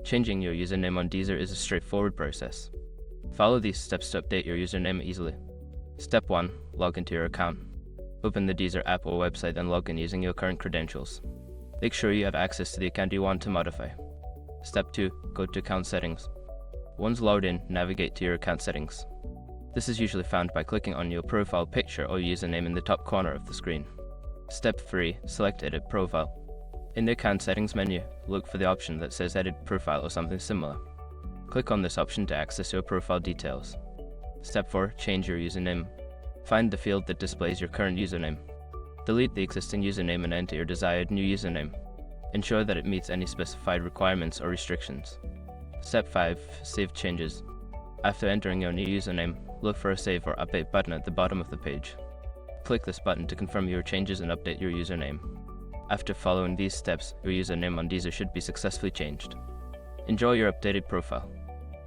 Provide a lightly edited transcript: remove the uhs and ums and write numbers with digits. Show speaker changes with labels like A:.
A: Changing your username on Deezer is a straightforward process. Follow these steps to update your username easily. Step 1. Log into your account. Open the Deezer app or website and log in using your current credentials. Make sure you have access to the account you want to modify. Step 2. Go to Account Settings. Once logged in, navigate to your account settings. This is usually found by clicking on your profile picture or username in the top corner of the screen. Step 3. Select Edit Profile. In the Account Settings menu, look for the option that says Edit Profile or something similar. Click on this option to access your profile details. Step 4. Change your username. Find the field that displays your current username. Delete the existing username and enter your desired new username. Ensure that it meets any specified requirements or restrictions. Step 5. Save changes. After entering your new username, look for a Save or Update button at the bottom of the page. Click this button to confirm your changes and update your username. After following these steps, your username on Deezer should be successfully changed. Enjoy your updated profile.